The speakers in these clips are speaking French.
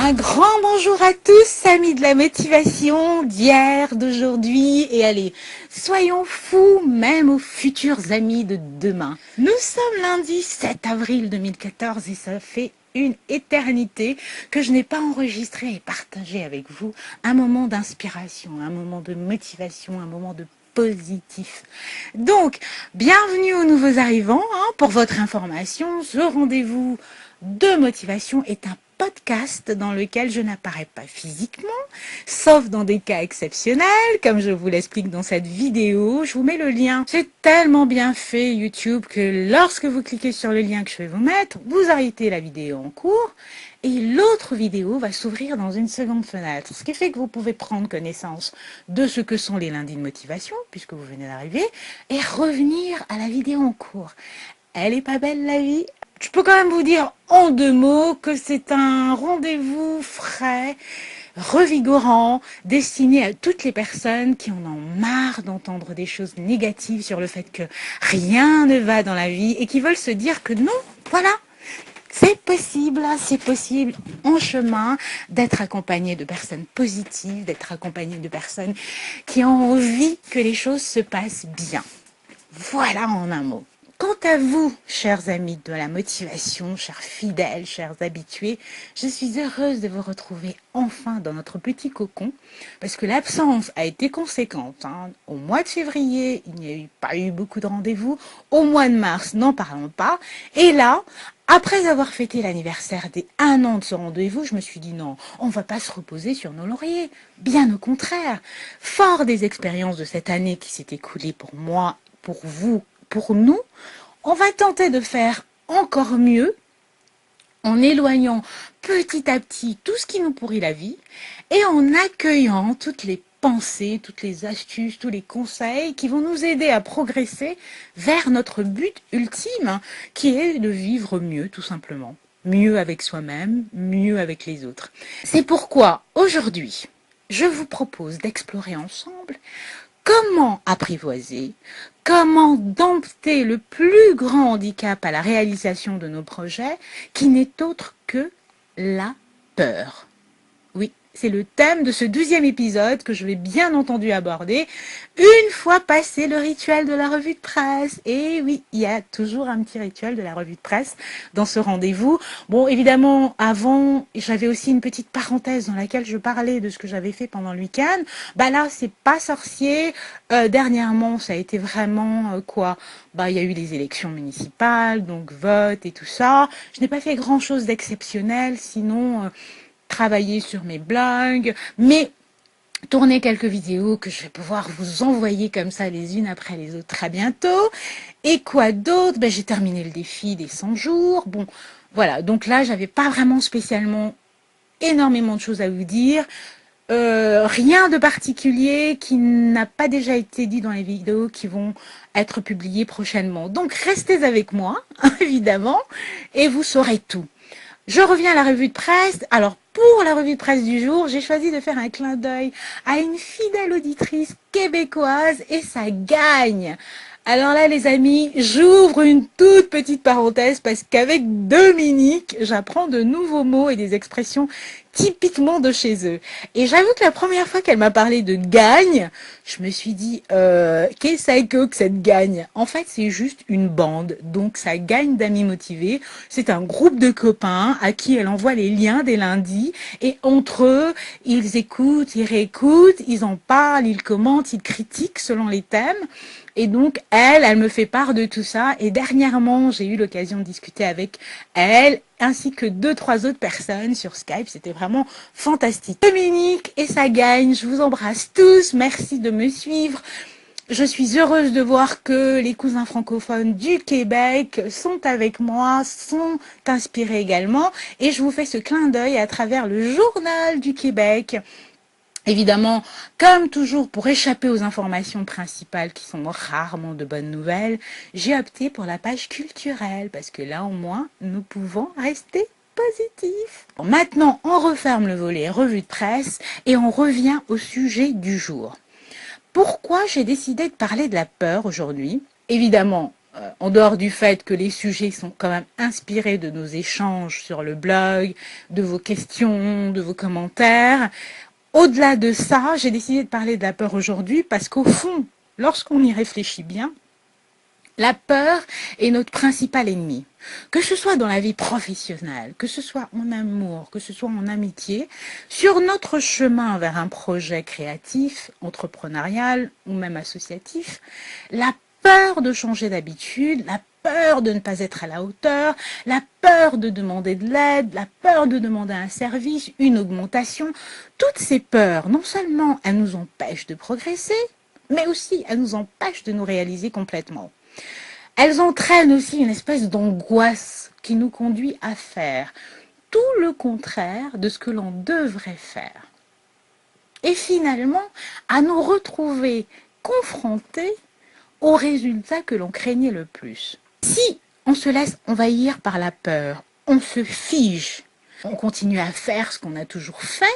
Un grand bonjour à tous, amis de la motivation d'hier, d'aujourd'hui, et allez, soyons fous même aux futurs amis de demain. Nous sommes lundi 7 avril 2014 et ça fait une éternité que je n'ai pas enregistré et partagé avec vous un moment d'inspiration, un moment de motivation, un moment de positif. Donc, bienvenue aux nouveaux arrivants. Pour votre information, ce rendez-vous de motivation est un podcast dans lequel je n'apparais pas physiquement, sauf dans des cas exceptionnels, comme je vous l'explique dans cette vidéo. Je vous mets le lien. C'est tellement bien fait YouTube que lorsque vous cliquez sur le lien que je vais vous mettre, vous arrêtez la vidéo en cours et l'autre vidéo va s'ouvrir dans une seconde fenêtre. Ce qui fait que vous pouvez prendre connaissance de ce que sont les lundis de motivation, puisque vous venez d'arriver, et revenir à la vidéo en cours. Elle est pas belle la vie? Je peux quand même vous dire en 2 mots que c'est un rendez-vous frais, revigorant, destiné à toutes les personnes qui en ont marre d'entendre des choses négatives sur le fait que rien ne va dans la vie et qui veulent se dire que non, voilà, c'est possible en chemin d'être accompagné de personnes positives, d'être accompagné de personnes qui ont envie que les choses se passent bien. Voilà en un mot. Quant à vous, chers amis de la motivation, chers fidèles, chers habitués, je suis heureuse de vous retrouver enfin dans notre petit cocon, parce que l'absence a été conséquente. Au mois de février, il n'y a pas eu beaucoup de rendez-vous. Au mois de mars, n'en parlons pas. Et là, après avoir fêté l'anniversaire des 1 an de ce rendez-vous, je me suis dit non, on ne va pas se reposer sur nos lauriers. Bien au contraire. Fort des expériences de cette année qui s'est écoulée pour moi, pour vous, pour nous, on va tenter de faire encore mieux en éloignant petit à petit tout ce qui nous pourrit la vie et en accueillant toutes les pensées, toutes les astuces, tous les conseils qui vont nous aider à progresser vers notre but ultime qui est de vivre mieux tout simplement. Mieux avec soi-même, mieux avec les autres. C'est pourquoi aujourd'hui, je vous propose d'explorer ensemble comment apprivoiser, comment dompter le plus grand handicap à la réalisation de nos projets, qui n'est autre que la peur. Oui, c'est le thème de ce 12e épisode que je vais bien entendu aborder une fois passé le rituel de la revue de presse. Et oui, il y a toujours un petit rituel de la revue de presse dans ce rendez-vous. Bon, évidemment, avant, j'avais aussi une petite parenthèse dans laquelle je parlais de ce que j'avais fait pendant le week-end. Là, c'est pas sorcier. Dernièrement, ça a été vraiment quoi? Il y a eu les élections municipales, donc vote et tout ça. Je n'ai pas fait grand-chose d'exceptionnel, sinon travailler sur mes blogs, mais tourner quelques vidéos que je vais pouvoir vous envoyer comme ça les unes après les autres très bientôt. Et quoi d'autre? J'ai terminé le défi des 100 jours. Bon, voilà. Donc là, j'avais pas vraiment spécialement énormément de choses à vous dire. Rien de particulier qui n'a pas déjà été dit dans les vidéos qui vont être publiées prochainement. Donc restez avec moi, évidemment, et vous saurez tout. Je reviens à la revue de presse. Alors, pour la revue de presse du jour, j'ai choisi de faire un clin d'œil à une fidèle auditrice québécoise et ça gagne. Alors là, les amis, j'ouvre une toute petite parenthèse parce qu'avec Dominique, j'apprends de nouveaux mots et des expressions typiquement de chez eux. Et j'avoue que la première fois qu'elle m'a parlé de gagne, je me suis dit, qu'est-ce que cette gagne? En fait, c'est juste une bande. Donc, ça gagne d'amis motivés. C'est un groupe de copains à qui elle envoie les liens des lundis. Et entre eux, ils écoutent, ils réécoutent, ils en parlent, ils commentent, ils critiquent selon les thèmes. Et donc, elle me fait part de tout ça. Et dernièrement, j'ai eu l'occasion de discuter avec elle, ainsi que 2-3 autres personnes sur Skype. C'était vraiment fantastique. Dominique et ça gagne. Je vous embrasse tous. Merci de me suivre. Je suis heureuse de voir que les cousins francophones du Québec sont avec moi, sont inspirés également. Et je vous fais ce clin d'œil à travers le Journal du Québec. Évidemment, comme toujours, pour échapper aux informations principales qui sont rarement de bonnes nouvelles, j'ai opté pour la page culturelle parce que là, au moins, nous pouvons rester positifs. Maintenant, on referme le volet revue de presse et on revient au sujet du jour. Pourquoi j'ai décidé de parler de la peur aujourd'hui? Évidemment, En dehors du fait que les sujets sont quand même inspirés de nos échanges sur le blog, de vos questions, de vos commentaires, au-delà de ça, j'ai décidé de parler de la peur aujourd'hui parce qu'au fond, lorsqu'on y réfléchit bien, la peur est notre principal ennemi. Que ce soit dans la vie professionnelle, que ce soit en amour, que ce soit en amitié, sur notre chemin vers un projet créatif, entrepreneurial ou même associatif, la peur de changer d'habitude, la peur de ne pas être à la hauteur, la peur de demander de l'aide, la peur de demander un service, une augmentation, toutes ces peurs, non seulement elles nous empêchent de progresser, mais aussi elles nous empêchent de nous réaliser complètement. Elles entraînent aussi une espèce d'angoisse qui nous conduit à faire tout le contraire de ce que l'on devrait faire. Et finalement, à nous retrouver confrontés aux résultats que l'on craignait le plus. Si on se laisse envahir par la peur, on se fige, on continue à faire ce qu'on a toujours fait,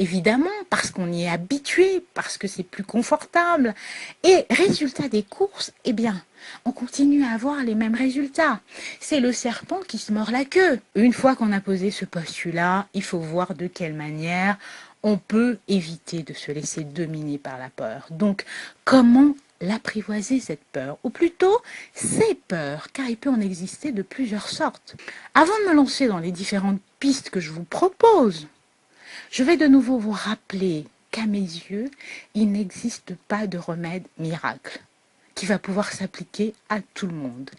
évidemment, parce qu'on y est habitué, parce que c'est plus confortable. Et résultat des courses, eh bien, on continue à avoir les mêmes résultats. C'est le serpent qui se mord la queue. Une fois qu'on a posé ce postulat, il faut voir de quelle manière on peut éviter de se laisser dominer par la peur. Donc, comment l'apprivoiser cette peur, ou plutôt ces peurs, car il peut en exister de plusieurs sortes. Avant de me lancer dans les différentes pistes que je vous propose, je vais de nouveau vous rappeler qu'à mes yeux, il n'existe pas de remède miracle qui va pouvoir s'appliquer à tout le monde.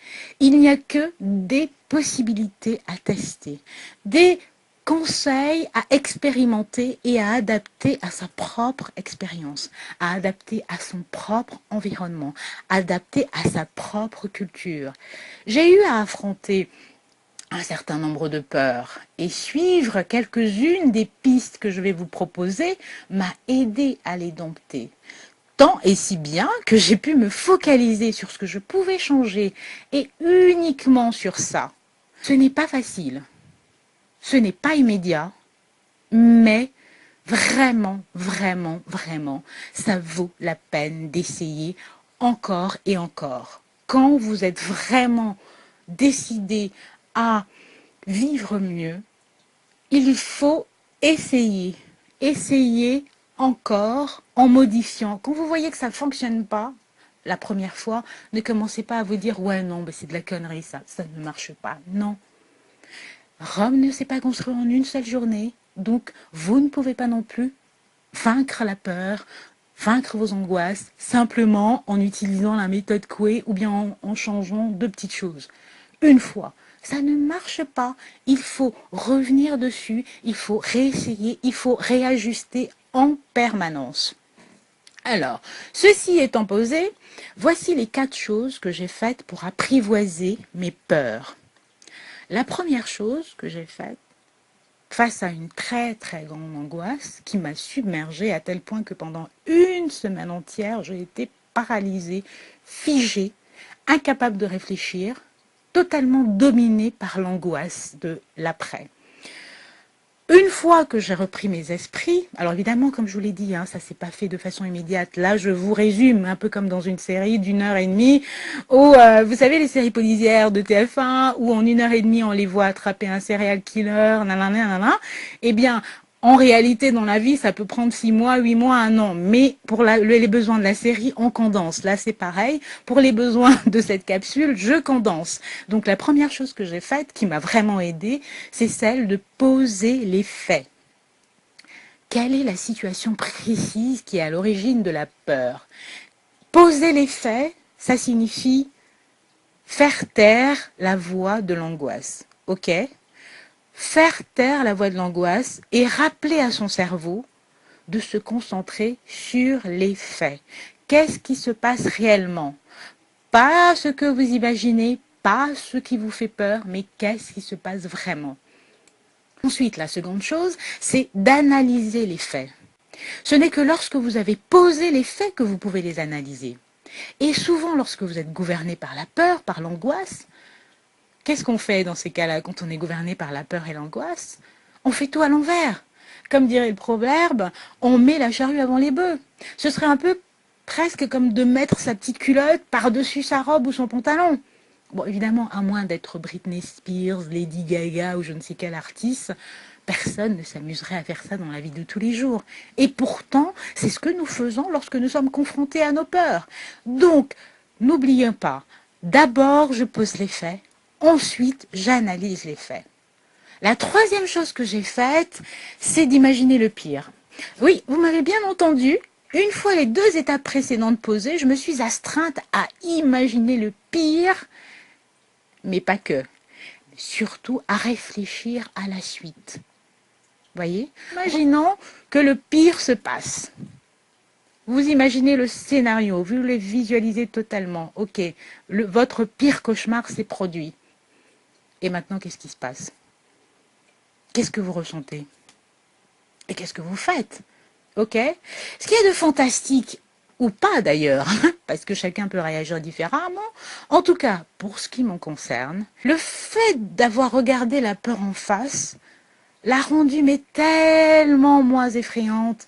Il n'y a que des possibilités à tester, des conseils à expérimenter et à adapter à sa propre expérience, à adapter à son propre environnement, adapter à sa propre culture. J'ai eu à affronter un certain nombre de peurs et suivre quelques-unes des pistes que je vais vous proposer m'a aidé à les dompter. Tant et si bien que j'ai pu me focaliser sur ce que je pouvais changer et uniquement sur ça. Ce n'est pas facile, ce n'est pas immédiat, mais vraiment, vraiment, vraiment, ça vaut la peine d'essayer encore et encore. Quand vous êtes vraiment décidé à vivre mieux, il faut essayer, essayer encore en modifiant. Quand vous voyez que ça ne fonctionne pas la première fois, ne commencez pas à vous dire ouais non, c'est de la connerie ça ne marche pas. Non. Rome ne s'est pas construit en une seule journée, donc vous ne pouvez pas non plus vaincre la peur, vaincre vos angoisses, simplement en utilisant la méthode Coué ou bien en changeant deux petites choses. Une fois, ça ne marche pas, il faut revenir dessus, il faut réessayer, il faut réajuster en permanence. Alors, ceci étant posé, voici les 4 choses que j'ai faites pour apprivoiser mes peurs. La première chose que j'ai faite, face à une très très grande angoisse qui m'a submergée à tel point que pendant une semaine entière, j'ai été paralysée, figée, incapable de réfléchir, totalement dominée par l'angoisse de l'après. Une fois que j'ai repris mes esprits, alors évidemment, comme je vous l'ai dit, ça s'est pas fait de façon immédiate. Là, je vous résume, un peu comme dans une série d'1 heure et demie, où, vous savez, les séries policières de TF1, où en 1 heure et demie, on les voit attraper un serial killer, nanana. Eh bien, en réalité, dans la vie, ça peut prendre 6 mois, 8 mois, 1 an. Mais pour les besoins de la série, on condense. Là, c'est pareil. Pour les besoins de cette capsule, je condense. Donc, la première chose que j'ai faite, qui m'a vraiment aidée, c'est celle de poser les faits. Quelle est la situation précise qui est à l'origine de la peur? Poser les faits, ça signifie faire taire la voix de l'angoisse. Ok? Faire taire la voix de l'angoisse et rappeler à son cerveau de se concentrer sur les faits. Qu'est-ce qui se passe réellement? Pas ce que vous imaginez, pas ce qui vous fait peur, mais qu'est-ce qui se passe vraiment? Ensuite, la seconde chose, c'est d'analyser les faits. Ce n'est que lorsque vous avez posé les faits que vous pouvez les analyser. Et souvent, lorsque vous êtes gouverné par la peur, par l'angoisse, qu'est-ce qu'on fait dans ces cas-là quand on est gouverné par la peur et l'angoisse? On fait tout à l'envers. Comme dirait le proverbe, on met la charrue avant les bœufs. Ce serait un peu presque comme de mettre sa petite culotte par-dessus sa robe ou son pantalon. Bon, évidemment, à moins d'être Britney Spears, Lady Gaga ou je ne sais quel artiste, personne ne s'amuserait à faire ça dans la vie de tous les jours. Et pourtant, c'est ce que nous faisons lorsque nous sommes confrontés à nos peurs. Donc, n'oubliez pas, d'abord je pose les faits, ensuite j'analyse les faits. La troisième chose que j'ai faite, c'est d'imaginer le pire. Oui, vous m'avez bien entendu. Une fois les 2 étapes précédentes posées, je me suis astreinte à imaginer le pire, mais pas que. Surtout à réfléchir à la suite. Voyez? Imaginons que le pire se passe. Vous imaginez le scénario, vous le visualisez totalement. Ok, votre pire cauchemar s'est produit. Et maintenant, qu'est-ce qui se passe? Qu'est-ce que vous ressentez? Et qu'est-ce que vous faites? Ok? Ce qu'il y a de fantastique, ou pas d'ailleurs, parce que chacun peut réagir différemment, en tout cas, pour ce qui m'en concerne, le fait d'avoir regardé la peur en face l'a rendue mais tellement moins effrayante.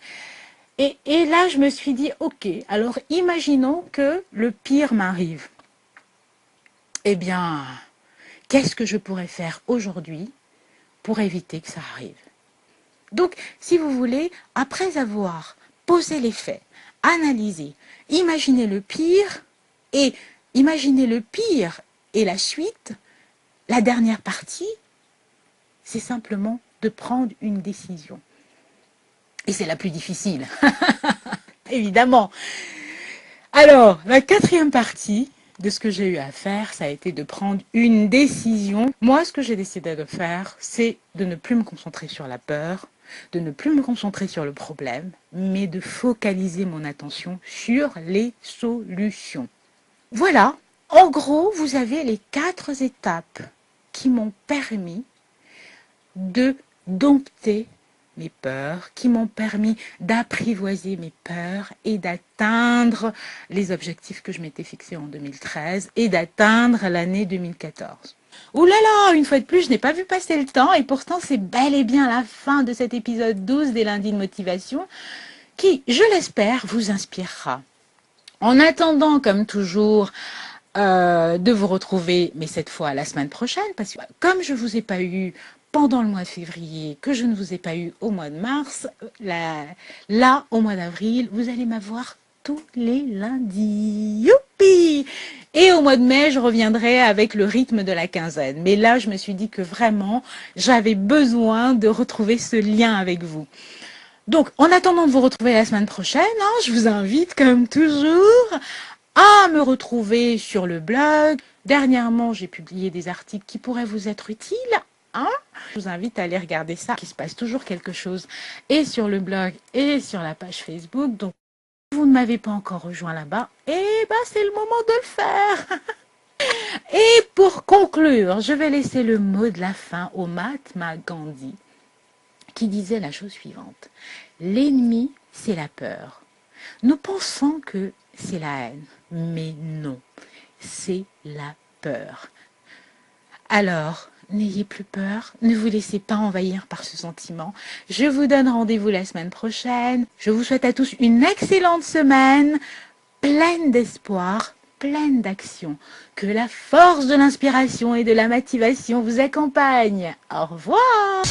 Et là, je me suis dit, ok, alors imaginons que le pire m'arrive. Eh bien, qu'est-ce que je pourrais faire aujourd'hui pour éviter que ça arrive? Donc, si vous voulez, après avoir posé les faits, analysé, imaginé le pire, et imaginer le pire et la suite, la dernière partie, c'est simplement de prendre une décision. Et c'est la plus difficile, évidemment. Alors, la 4e partie de ce que j'ai eu à faire, ça a été de prendre une décision. Moi, ce que j'ai décidé de faire, c'est de ne plus me concentrer sur la peur, de ne plus me concentrer sur le problème, mais de focaliser mon attention sur les solutions. Voilà, en gros, vous avez les 4 étapes qui m'ont permis de dompter mes peurs, qui m'ont permis d'apprivoiser mes peurs et d'atteindre les objectifs que je m'étais fixés en 2013 et d'atteindre l'année 2014. Ouh là là, une fois de plus, je n'ai pas vu passer le temps et pourtant c'est bel et bien la fin de cet épisode 12 des lundis de motivation qui, je l'espère, vous inspirera. En attendant, comme toujours, de vous retrouver, mais cette fois la semaine prochaine, parce que comme je ne vous ai pas eu pendant le mois de février, que je ne vous ai pas eu au mois de mars, là, au mois d'avril, vous allez m'avoir tous les lundis. Youpi! Et au mois de mai, je reviendrai avec le rythme de la quinzaine. Mais là, je me suis dit que vraiment, j'avais besoin de retrouver ce lien avec vous. Donc, en attendant de vous retrouver la semaine prochaine, je vous invite, comme toujours, à me retrouver sur le blog. Dernièrement, j'ai publié des articles qui pourraient vous être utiles. Je vous invite à aller regarder ça. Il se passe toujours quelque chose et sur le blog et sur la page Facebook. Donc, si vous ne m'avez pas encore rejoint là-bas, c'est le moment de le faire. Et pour conclure, je vais laisser le mot de la fin au Mahatma Gandhi qui disait la chose suivante. L'ennemi, c'est la peur. Nous pensons que c'est la haine, mais non, c'est la peur. Alors, n'ayez plus peur, ne vous laissez pas envahir par ce sentiment. Je vous donne rendez-vous la semaine prochaine. Je vous souhaite à tous une excellente semaine, pleine d'espoir, pleine d'action. Que la force de l'inspiration et de la motivation vous accompagne. Au revoir!